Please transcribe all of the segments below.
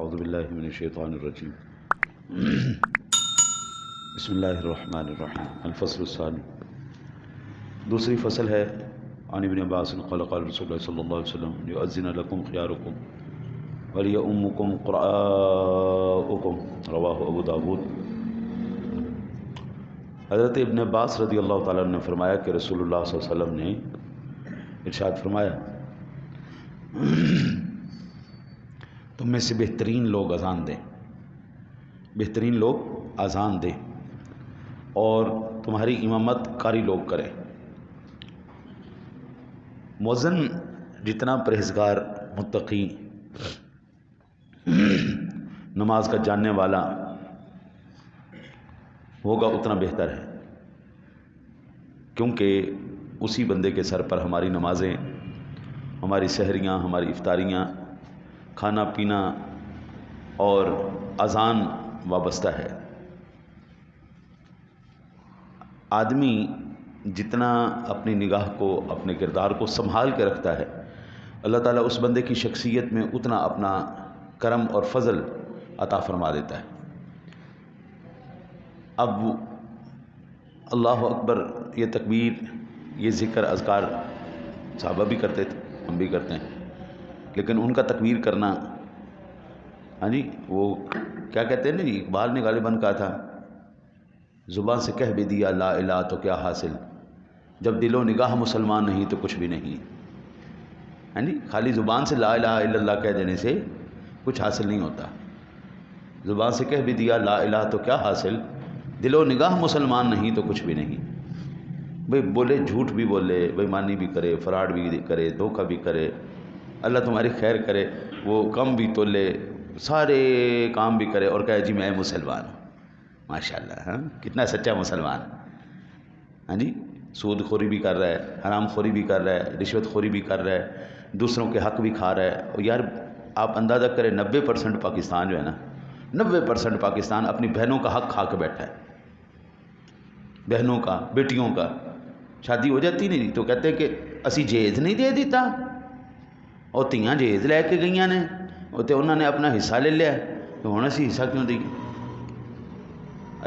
اعوذ باللہ من الشیطان الرجیم بسم اللہ الرحمن الرحیم الفصل الثانی دوسری فصل ہے عن ابن عباس قال قال رسول اللہ صلی اللہ علیہ وسلم یؤذن لکم خیارکم ولیؤمکم قرآؤکم رواہ ابو داود۔ حضرت ابن عباس رضی اللہ تعالیٰ عنہ نے فرمایا کہ رسول اللہ صلی اللہ علیہ وسلم نے ارشاد فرمایا تم میں سے بہترین لوگ اذان دیں، بہترین لوگ اذان دیں اور تمہاری امامت قاری لوگ کریں۔ مؤذن جتنا پرہیزگار، متقی، نماز کا جاننے والا ہوگا اتنا بہتر ہے، کیونکہ اسی بندے کے سر پر ہماری نمازیں، ہماری سحریاں، ہماری افطاریاں، کھانا پینا اور اذان وابستہ ہے۔ آدمی جتنا اپنی نگاہ کو، اپنے کردار کو سنبھال کے رکھتا ہے، اللہ تعالیٰ اس بندے کی شخصیت میں اتنا اپنا کرم اور فضل عطا فرما دیتا ہے۔ اب اللہ اکبر، یہ تکبیر، یہ ذکر، اذکار صحابہ بھی کرتے تھے، ہم بھی کرتے ہیں، لیکن ان کا تکبیر کرنا، ہاں جی، وہ کیا کہتے ہیں نا جی، اقبال نے غالباً کہا تھا زبان سے کہہ بھی دیا لا الہ تو کیا حاصل، جب دل و نگاہ مسلمان نہیں تو کچھ بھی نہیں۔ ہاں جی، خالی زبان سے لا الہ الا اللہ کہہ دینے سے کچھ حاصل نہیں ہوتا۔ زبان سے کہہ بھی دیا لا الہ تو کیا حاصل، دل و نگاہ مسلمان نہیں تو کچھ بھی نہیں۔ بھئی بولے، جھوٹ بھی بولے، بےایمانی بھی کرے، فراڈ بھی کرے، دھوکہ بھی کرے، اللہ تمہاری خیر کرے، وہ کم بھی تولے، سارے کام بھی کرے اور کہے جی میں مسلمان ہوں، ماشاءاللہ، ہاں کتنا سچا مسلمان، ہاں جی، سود خوری بھی کر رہا ہے، حرام خوری بھی کر رہا ہے، رشوت خوری بھی کر رہا ہے، دوسروں کے حق بھی کھا رہا ہے۔ اور یار آپ اندازہ کریں 90% پاکستان جو ہے نا، 90% پاکستان اپنی بہنوں کا حق کھا کے بیٹھا ہے، بہنوں کا، بیٹیوں کا۔ شادی ہو جاتی نہیں تو کہتے کہ اسی جہیز نہیں دے دیتا، اور تیاں جہیز لے کے گئیاں نے، تے انہوں نے اپنا حصہ لے لیا تو ہوں اسی حصہ کیوں دیں؟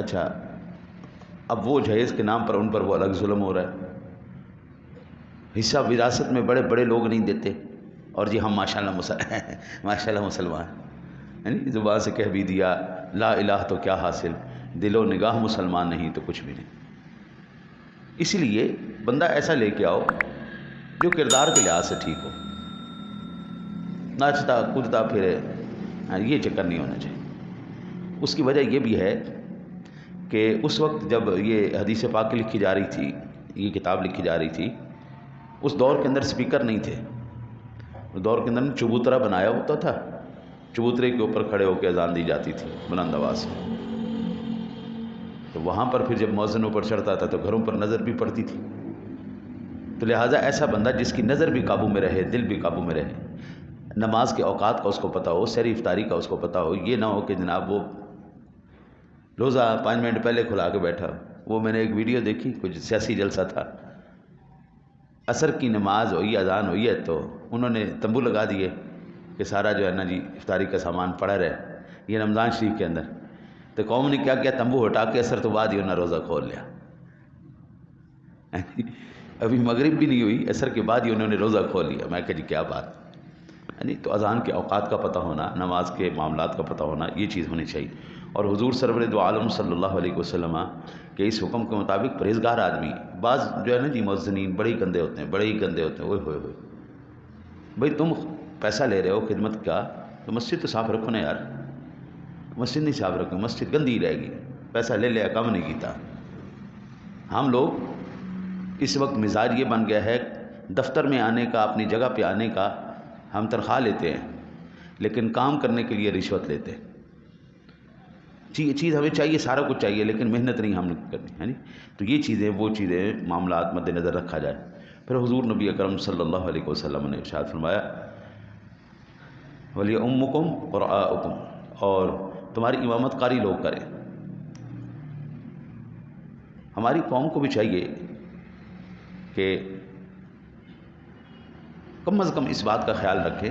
اچھا، اب وہ جہیز کے نام پر ان پر وہ الگ ظلم ہو رہا ہے۔ حصہ وراثت میں بڑے بڑے لوگ نہیں دیتے، اور جی ہم ماشاءاللہ مسلمان، یعنی زبان سے کہہ بھی دیا لا الہ تو کیا حاصل، دل و نگاہ مسلمان نہیں تو کچھ بھی نہیں۔ اسی لیے بندہ ایسا لے کے آؤ جو کردار کے لحاظ سے ٹھیک ہو، ناچتا کودتا پھرے، یہ چکر نہیں ہونا چاہیے۔ اس کی وجہ یہ بھی ہے کہ اس وقت جب یہ حدیث پاک لکھی جا رہی تھی، یہ کتاب لکھی جا رہی تھی، اس دور کے اندر سپیکر نہیں تھے، اس دور کے اندر چبوترا بنایا ہوتا تھا، چبوترے کے اوپر کھڑے ہو کے اذان دی جاتی تھی بلند آواز سے۔ تو وہاں پر پھر جب مؤذن اوپر چڑھتا تھا تو گھروں پر نظر بھی پڑتی تھی، تو لہٰذا ایسا بندہ جس کی نظر بھی قابو میں رہے، دل بھی قابو میں رہے، نماز کے اوقات کا اس کو پتہ ہو، سحری افطاری کا اس کو پتہ ہو، یہ نہ ہو کہ جناب وہ روزہ 5 منٹ پہلے کھلا کے بیٹھا۔ وہ میں نے ایک ویڈیو دیکھی، کچھ سیاسی جلسہ تھا، عصر کی نماز ہوئی، اذان ہوئی ہے تو انہوں نے تمبو لگا دیے کہ سارا جو ہے نا جی افطاری کا سامان پڑا رہے، یہ رمضان شریف کے اندر۔ تو قوم نے کیا کیا، تمبو ہٹا کے عصر تو بعد ہی انہوں نے روزہ کھول لیا۔ ابھی مغرب بھی نہیں ہوئی، عصر کے بعد ہی انہوں نے روزہ کھول لیا۔ میں کہا جی کیا بات، یعنی تو اذان کے اوقات کا پتہ ہونا، نماز کے معاملات کا پتہ ہونا، یہ چیز ہونی چاہیے۔ اور حضور سرور دو عالم صلی اللہ علیہ وسلم کے اس حکم کے مطابق پرہیزگار آدمی، بعض جو ہے نا جی مؤذنین بڑے ہی گندے ہوتے ہیں، بڑے ہی گندے ہوتے ہیں، اوئے ہوئے ہوئے۔ بھئی تم پیسہ لے رہے ہو خدمت کا، تو مسجد تو صاف رکھو نا یار، مسجد نہیں صاف رکھو، مسجد گندی رہے گی، پیسہ لے لیا کم نہیں کیتا۔ ہم لوگ اس وقت مزاج یہ بن گیا ہے، دفتر میں آنے کا، اپنی جگہ پہ آنے کا ہم تنخواہ لیتے ہیں، لیکن کام کرنے کے لیے رشوت لیتے ہیں۔ چیز ہمیں چاہیے، سارا کچھ چاہیے، لیکن محنت نہیں ہم نے کرنی ہے، تو یہ چیزیں، وہ چیزیں، معاملات مد نظر رکھا جائے۔ پھر حضور نبی اکرم صلی اللہ علیہ وسلم نے ارشاد فرمایا وَلِيَؤُمُّكُمْ قُرَآؤُكُمْ، اور تمہاری امامت قاری لوگ کریں۔ ہماری قوم کو بھی چاہیے کہ کم از کم اس بات کا خیال رکھے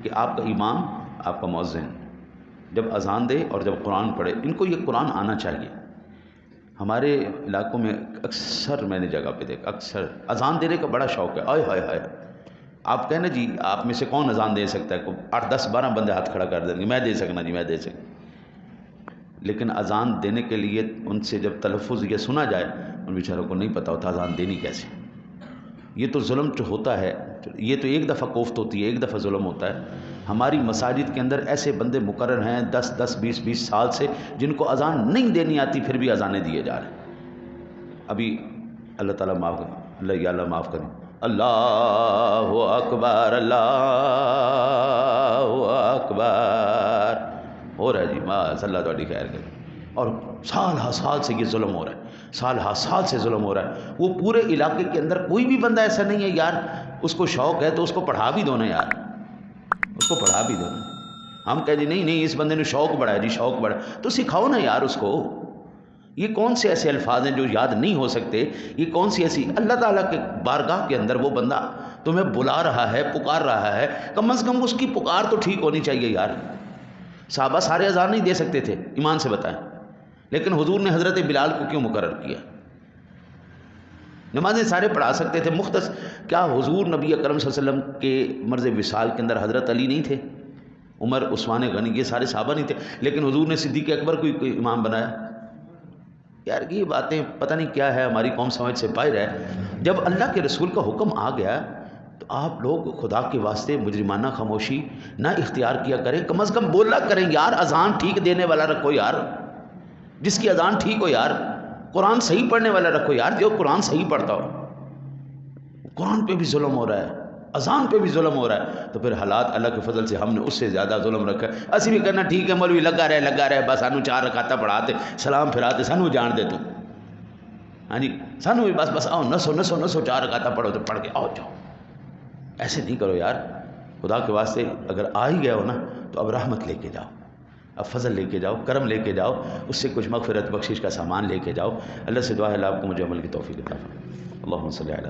کہ آپ کا امام آپ کا مؤذن جب اذان دے اور جب قرآن پڑھے، ان کو یہ قرآن آنا چاہیے. ہمارے علاقوں میں اکثر میں نے جگہ پہ دیکھا، اکثر اذان دینے کا بڑا شوق ہے. آئے ہائے ہائے، آپ کہنا جی آپ میں سے کون اذان دے سکتا ہے؟ 8 10 12 بندے ہاتھ کھڑا کر دیں گے، میں دے سکنا جی، میں دے سکتا. لیکن اذان دینے کے لیے ان سے جب تلفظ یہ سنا جائے، ان بیچاروں کو نہیں پتہ ہوتا اذان دینی کیسے. یہ تو ظلم جو ہوتا ہے، یہ تو ایک دفعہ کوفت ہوتی ہے، ایک دفعہ ظلم ہوتا ہے. ہماری مساجد کے اندر ایسے بندے مقرر ہیں 10 10 20 20 سال سے، جن کو اذان نہیں دینی آتی پھر بھی اذانیں دیے جا رہے ہیں. ابھی اللہ تعالیٰ معاف کرے، اللہ یا اللہ معاف کریں. اللہ اکبر، اللہ اکبر ہو رہا ہے جی، ماذ اللہ تھوڑی خیر کرے. اور سال ہا سال سے یہ ظلم ہو رہا ہے، سال ہا سال سے ظلم ہو رہا ہے. وہ پورے علاقے کے اندر کوئی بھی بندہ ایسا نہیں ہے یار اس کو شوق ہے تو اس کو پڑھا بھی دو نا یار، اس کو پڑھا بھی دو نا. ہم کہہ دیں نہیں نہیں اس بندے نے شوق بڑھا ہے جی، شوق بڑھا ہے، تو سکھاؤ نا یار اس کو. یہ کون سے ایسے الفاظ ہیں جو یاد نہیں ہو سکتے؟ یہ کون سی ایسی اللہ تعالیٰ کے بارگاہ کے اندر وہ بندہ تمہیں بلا رہا ہے، پکار رہا ہے، کم از کم اس کی پکار تو ٹھیک ہونی چاہیے یار. صحابہ سارے اذان نہیں دے سکتے تھے، ایمان سے بتائیں، لیکن حضور نے حضرت بلال کو کیوں مقرر کیا؟ نمازیں سارے پڑھا سکتے تھے مختص. کیا حضور نبی اکرم صلی اللہ علیہ وسلم کے مرض وصال کے اندر حضرت علی نہیں تھے، عمر، عثمان غنی، یہ سارے صحابہ نہیں تھے؟ لیکن حضور نے صدیق اکبر کو امام بنایا. یار یہ باتیں پتہ نہیں کیا ہے، ہماری قوم سمجھ سے باہر ہے. جب اللہ کے رسول کا حکم آ گیا تو آپ لوگ خدا کے واسطے مجرمانہ خاموشی نہ اختیار کیا کریں، کم از کم بولا کریں یار. اذان ٹھیک دینے والا رکھو یار، جس کی اذان ٹھیک ہو یار. قرآن صحیح پڑھنے والا رکھو یار، جو قرآن صحیح پڑھتا ہو. قرآن پہ بھی ظلم ہو رہا ہے، اذان پہ بھی ظلم ہو رہا ہے، تو پھر حالات اللہ کے فضل سے ہم نے اس سے زیادہ ظلم رکھا ہے. اسی بھی کرنا ٹھیک ہے مولوی لگا رہے بس، سانو 4 رکعتاں پڑھاتے سلام پھراتے، سانو جان دے تو ہاں جی، سانو بھی بس آؤ نسو 4 رکعتاں پڑھو تو پڑھ کے آؤ جاؤ. ایسے نہیں کرو یار، خدا کے واسطے. اگر آ ہی گئے ہو نا تو اب رحمت لے کے جاؤ، اب فضل لے کے جاؤ، کرم لے کے جاؤ، اس سے کچھ مغفرت بخشش کا سامان لے کے جاؤ. اللہ سے دعا ہے اللہ آپ کو مجھے عمل کی توفیق عطا فرمائے. اللہم صلی علی